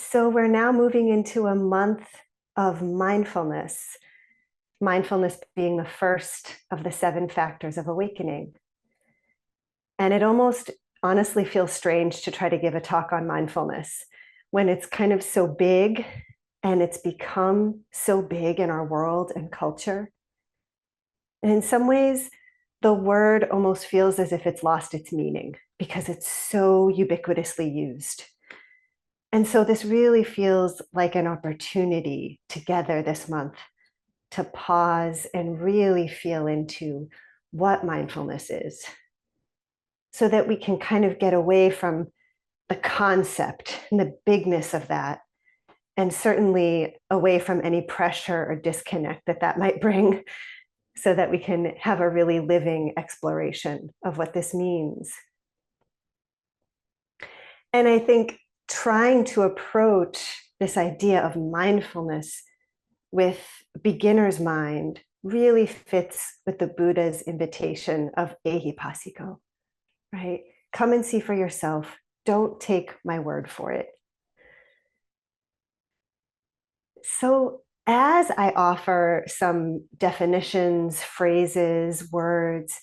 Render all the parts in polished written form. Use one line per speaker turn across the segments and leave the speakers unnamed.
So we're now moving into a month of mindfulness, mindfulness being the first of the 7 factors of awakening. And it almost honestly feels strange to try to give a talk on mindfulness when it's kind of so big and it's become so big in our world and culture. And in some ways, the word almost feels as if it's lost its meaning because it's so ubiquitously used. And so this really feels like an opportunity together this month to pause and really feel into what mindfulness is so that we can kind of get away from the concept and the bigness of that, and certainly away from any pressure or disconnect that that might bring, so that we can have a really living exploration of what this means. And I think trying to approach this idea of mindfulness with beginner's mind really fits with the Buddha's invitation of ehipassiko, right? Come and see for yourself. Don't take my word for it. So as I offer some definitions, phrases, words,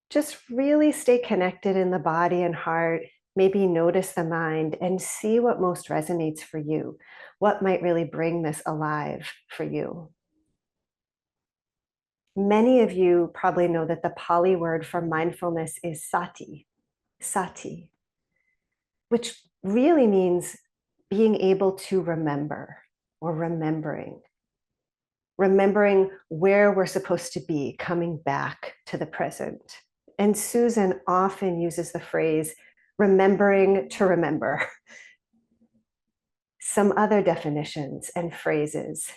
just really stay connected in the body and heart. Maybe notice the mind and see what most resonates for you. What might really bring this alive for you? Many of you probably know that the Pali word for mindfulness is sati, which really means being able to remember or remembering where we're supposed to be, coming back to the present. And Susan often uses the phrase, remembering to remember. Some other definitions and phrases: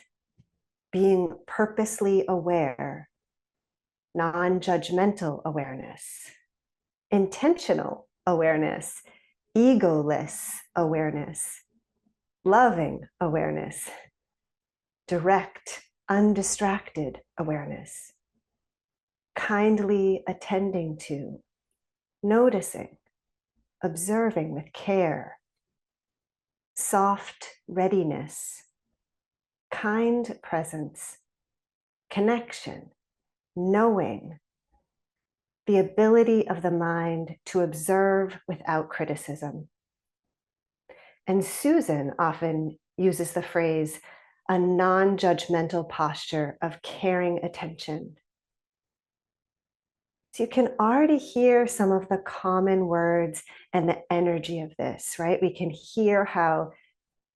being purposely aware, non-judgmental awareness, intentional awareness, egoless awareness, loving awareness, direct, undistracted awareness, kindly attending to, noticing, observing with care, soft readiness, kind presence, connection, knowing, the ability of the mind to observe without criticism. And Susan often uses the phrase, a non-judgmental posture of caring attention. So you can already hear some of the common words and the energy of this, right? We can hear how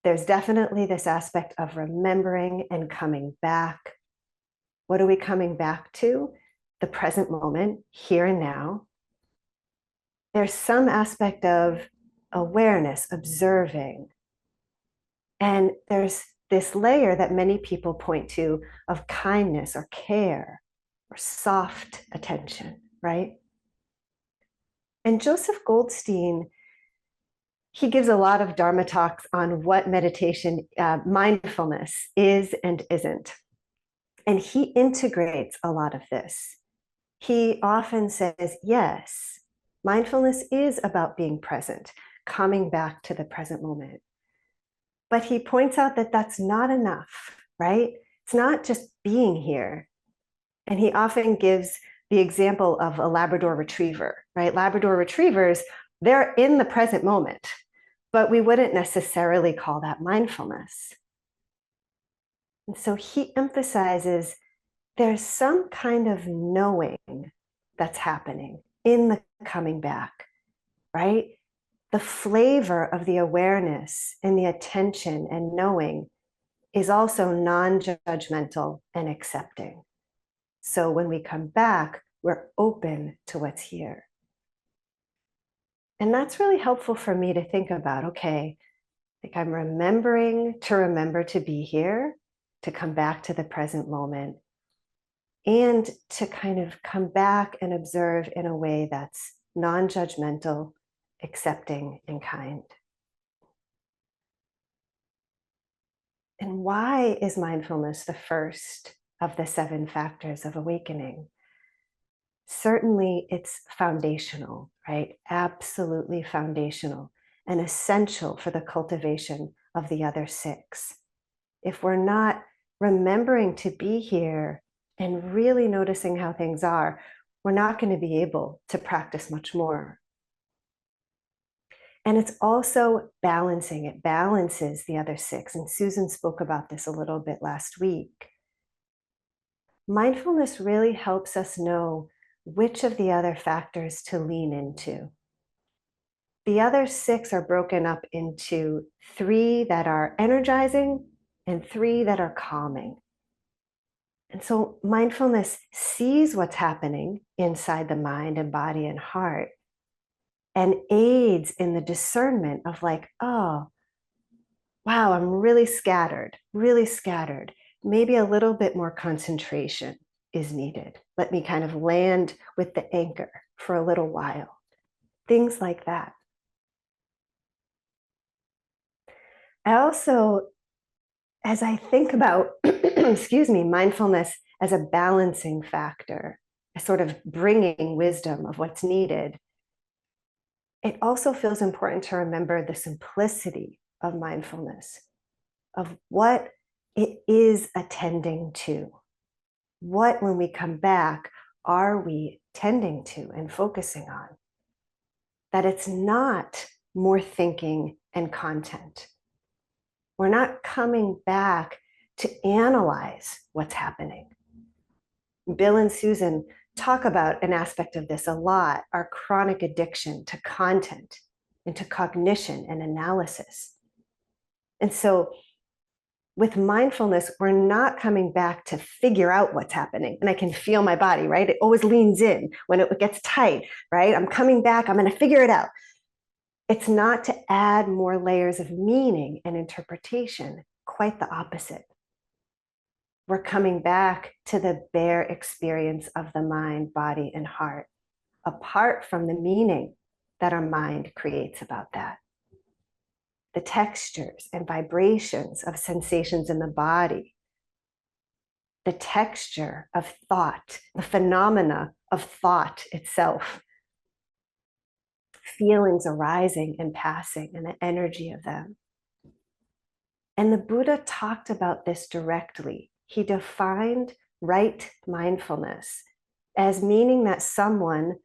there's definitely this aspect of remembering and coming back. What are we coming back to? The present moment, here and now. There's some aspect of awareness, observing. And there's this layer that many people point to of kindness or care or soft attention, right? And Joseph Goldstein, he gives a lot of Dharma talks on what meditation, mindfulness is and isn't. And he integrates a lot of this. He often says, yes, mindfulness is about being present, coming back to the present moment. But he points out that that's not enough, right? It's not just being here. And he often gives the example of a Labrador retriever, right? Labrador retrievers, they're in the present moment, but we wouldn't necessarily call that mindfulness. And so he emphasizes there's some kind of knowing that's happening in the coming back, right? The flavor of the awareness and the attention and knowing is also non-judgmental and accepting. So when we come back, we're open to what's here. And that's really helpful for me to think about, okay, like I'm remembering to remember to be here, to come back to the present moment, and to kind of come back and observe in a way that's non-judgmental, accepting, and kind. And why is mindfulness the first of the 7 factors of awakening? Certainly it's foundational, right? Absolutely foundational and essential for the cultivation of the other six. If we're not remembering to be here and really noticing how things are, we're not going to be able to practice much more. And it's also balancing. It balances the other six. And Susan spoke about this a little bit last week. Mindfulness really helps us know which of the other factors to lean into. The other six are broken up into 3 that are energizing and 3 that are calming. And so mindfulness sees what's happening inside the mind and body and heart and aids in the discernment of like, oh, wow, I'm really scattered, really scattered. Maybe a little bit more concentration is needed. Let me kind of land with the anchor for a little while. Things like that. I also, as I think about, excuse me, mindfulness as a balancing factor, a sort of bringing wisdom of what's needed, it also feels important to remember the simplicity of mindfulness, of what it is attending to. What, when we come back, are we tending to and focusing on? That it's not more thinking and content. We're not coming back to analyze what's happening. Bill and Susan talk about an aspect of this a lot, our chronic addiction to content and to cognition and analysis. And so with mindfulness, we're not coming back to figure out what's happening. And I can feel my body, right? It always leans in when it gets tight, right? I'm coming back, I'm going to figure it out. It's not to add more layers of meaning and interpretation, quite the opposite. We're coming back to the bare experience of the mind, body, and heart, apart from the meaning that our mind creates about that. The textures and vibrations of sensations in the body, the texture of thought, the phenomena of thought itself, feelings arising and passing, and the energy of them. And the Buddha talked about this directly. He defined right mindfulness as meaning that someone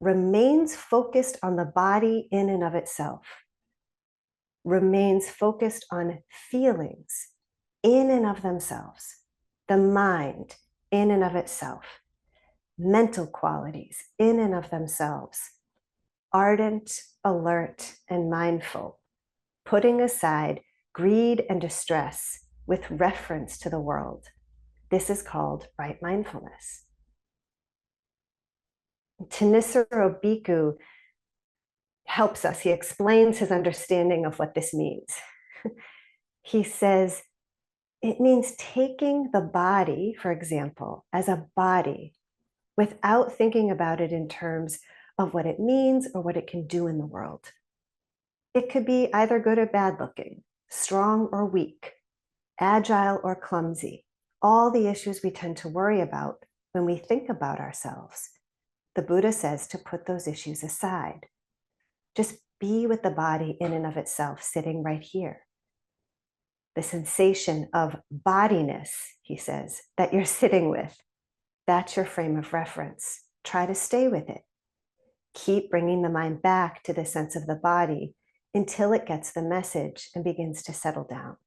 remains focused on the body in and of itself, remains focused on feelings in and of themselves, the mind in and of itself, mental qualities in and of themselves, ardent, alert, and mindful, putting aside greed and distress with reference to the world. This is called right mindfulness. Thanissaro Bhikkhu helps us. He explains his understanding of what this means. He says, it means taking the body, for example, as a body without thinking about it in terms of what it means or what it can do in the world. It could be either good or bad looking, strong or weak, agile or clumsy, all the issues we tend to worry about when we think about ourselves. The Buddha says to put those issues aside. Just be with the body in and of itself, sitting right here. The sensation of bodiness, he says, that you're sitting with, that's your frame of reference. Try to stay with it. Keep bringing the mind back to the sense of the body until it gets the message and begins to settle down.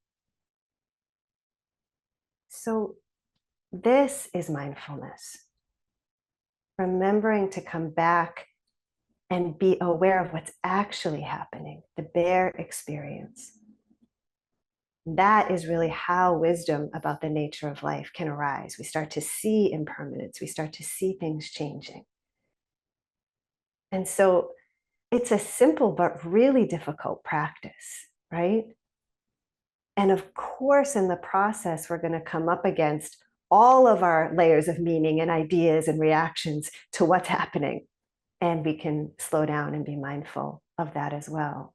So this is mindfulness. Remembering to come back and be aware of what's actually happening, the bare experience. That is really how wisdom about the nature of life can arise. We start to see impermanence. We start to see things changing. And so it's a simple but really difficult practice, right? And of course, in the process, we're going to come up against all of our layers of meaning and ideas and reactions to what's happening. And we can slow down and be mindful of that as well.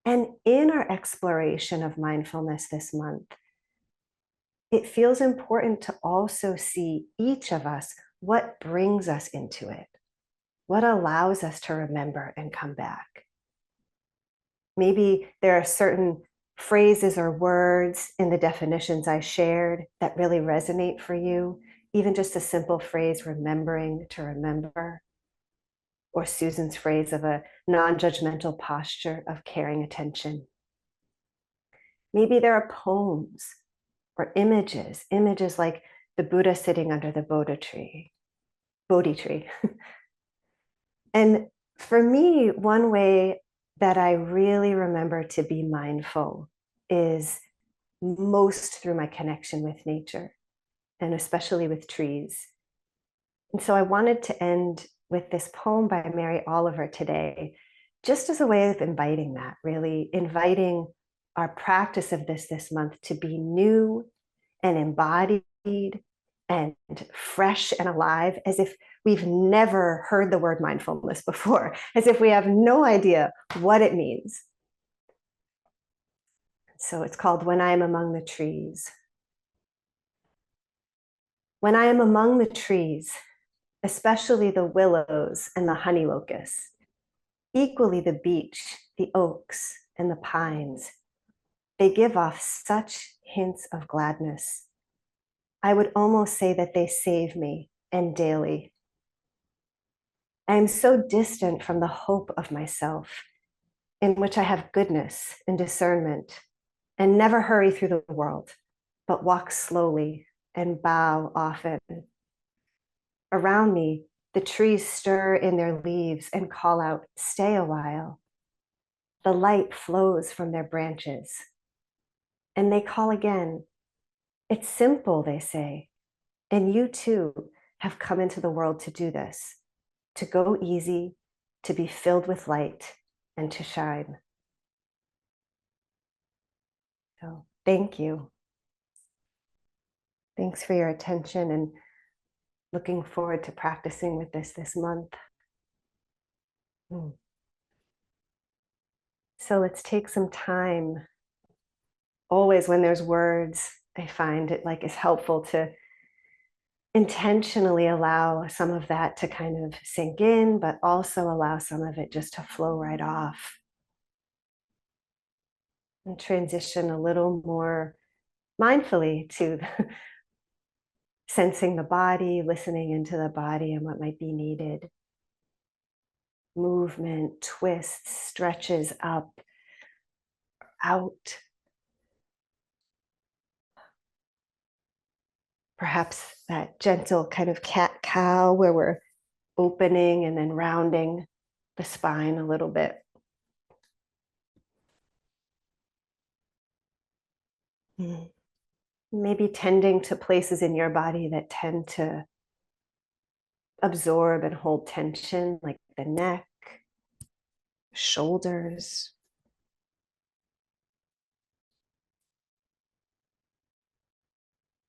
And in our exploration of mindfulness this month, it feels important to also see each of us what brings us into it, what allows us to remember and come back. Maybe there are certain phrases or words in the definitions I shared that really resonate for you. Even just a simple phrase, remembering to remember, or Susan's phrase of a non-judgmental posture of caring attention. Maybe there are poems or images like the Buddha sitting under the Bodhi tree. And for me, one way that I really remember to be mindful is most through my connection with nature, and especially with trees. And so I wanted to end with this poem by Mary Oliver today, just as a way of inviting that, really inviting our practice of this month to be new and embodied and fresh and alive, as if we've never heard the word mindfulness before, as if we have no idea what it means. So it's called When I Am Among the Trees. When I am among the trees, especially the willows and the honey locust, equally the beech, the oaks, and the pines, they give off such hints of gladness. I would almost say that they save me, and daily. I am so distant from the hope of myself, in which I have goodness and discernment, and never hurry through the world, but walk slowly and bow often. Around me, the trees stir in their leaves and call out, stay a while. The light flows from their branches, and they call again. It's simple, they say, and you too have come into the world to do this, to go easy, to be filled with light, and to shine. So thank you. Thanks for your attention, and looking forward to practicing with this month. So let's take some time. Always when there's words, I find it like is helpful to intentionally allow some of that to kind of sink in, but also allow some of it just to flow right off. And transition a little more mindfully to sensing the body, listening into the body and what might be needed. Movement, twists, stretches up, out. Perhaps that gentle kind of cat-cow where we're opening and then rounding the spine a little bit. Maybe tending to places in your body that tend to absorb and hold tension, like the neck, shoulders.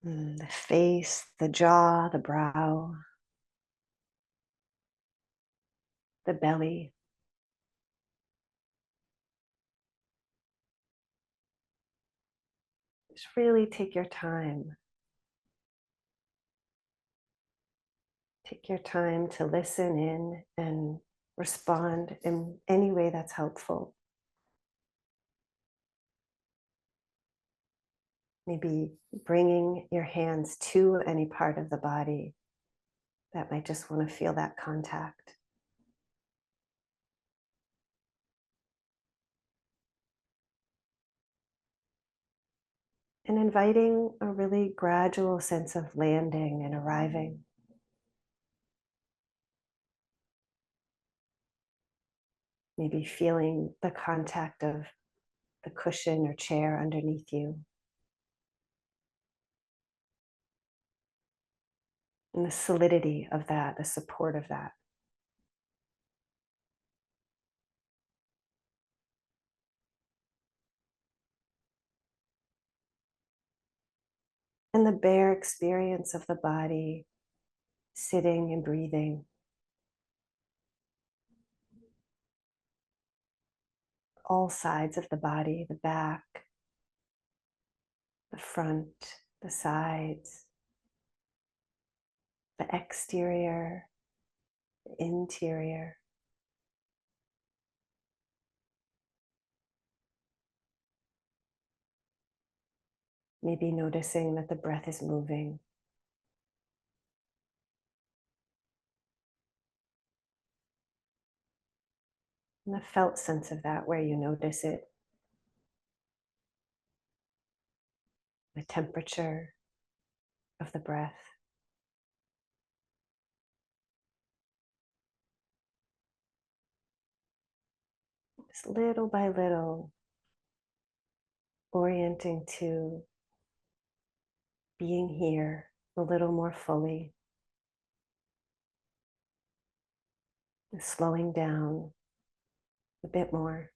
The face, the jaw, the brow, the belly. Just really take your time. Take your time to listen in and respond in any way that's helpful. Maybe bringing your hands to any part of the body that might just want to feel that contact. And inviting a really gradual sense of landing and arriving. Maybe feeling the contact of the cushion or chair underneath you. And the solidity of that, the support of that. And the bare experience of the body, sitting and breathing. All sides of the body, the back, the front, the sides, the exterior, the interior. Maybe noticing that the breath is moving. And the felt sense of that, where you notice it, the temperature of the breath. Just little by little, orienting to being here a little more fully, slowing down a bit more.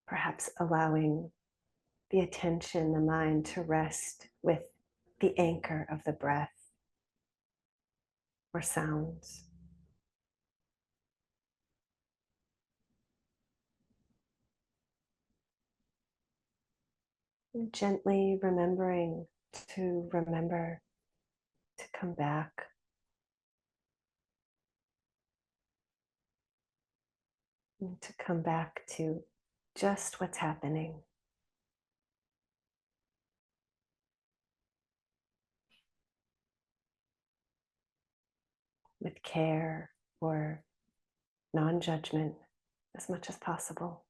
Perhaps allowing the attention, the mind to rest with the anchor of the breath or sounds. And gently remembering to remember to come back. And to come back to just what's happening. With care or non-judgment as much as possible.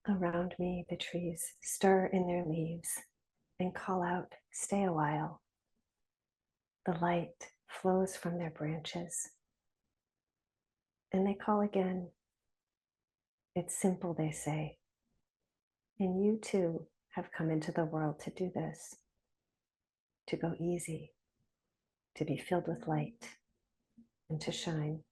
Around me, the trees stir in their leaves and call out, "Stay a while." The light flows from their branches and they call again. It's simple, they say. And you too have come into the world to do this, to go easy, to be filled with light, and to shine.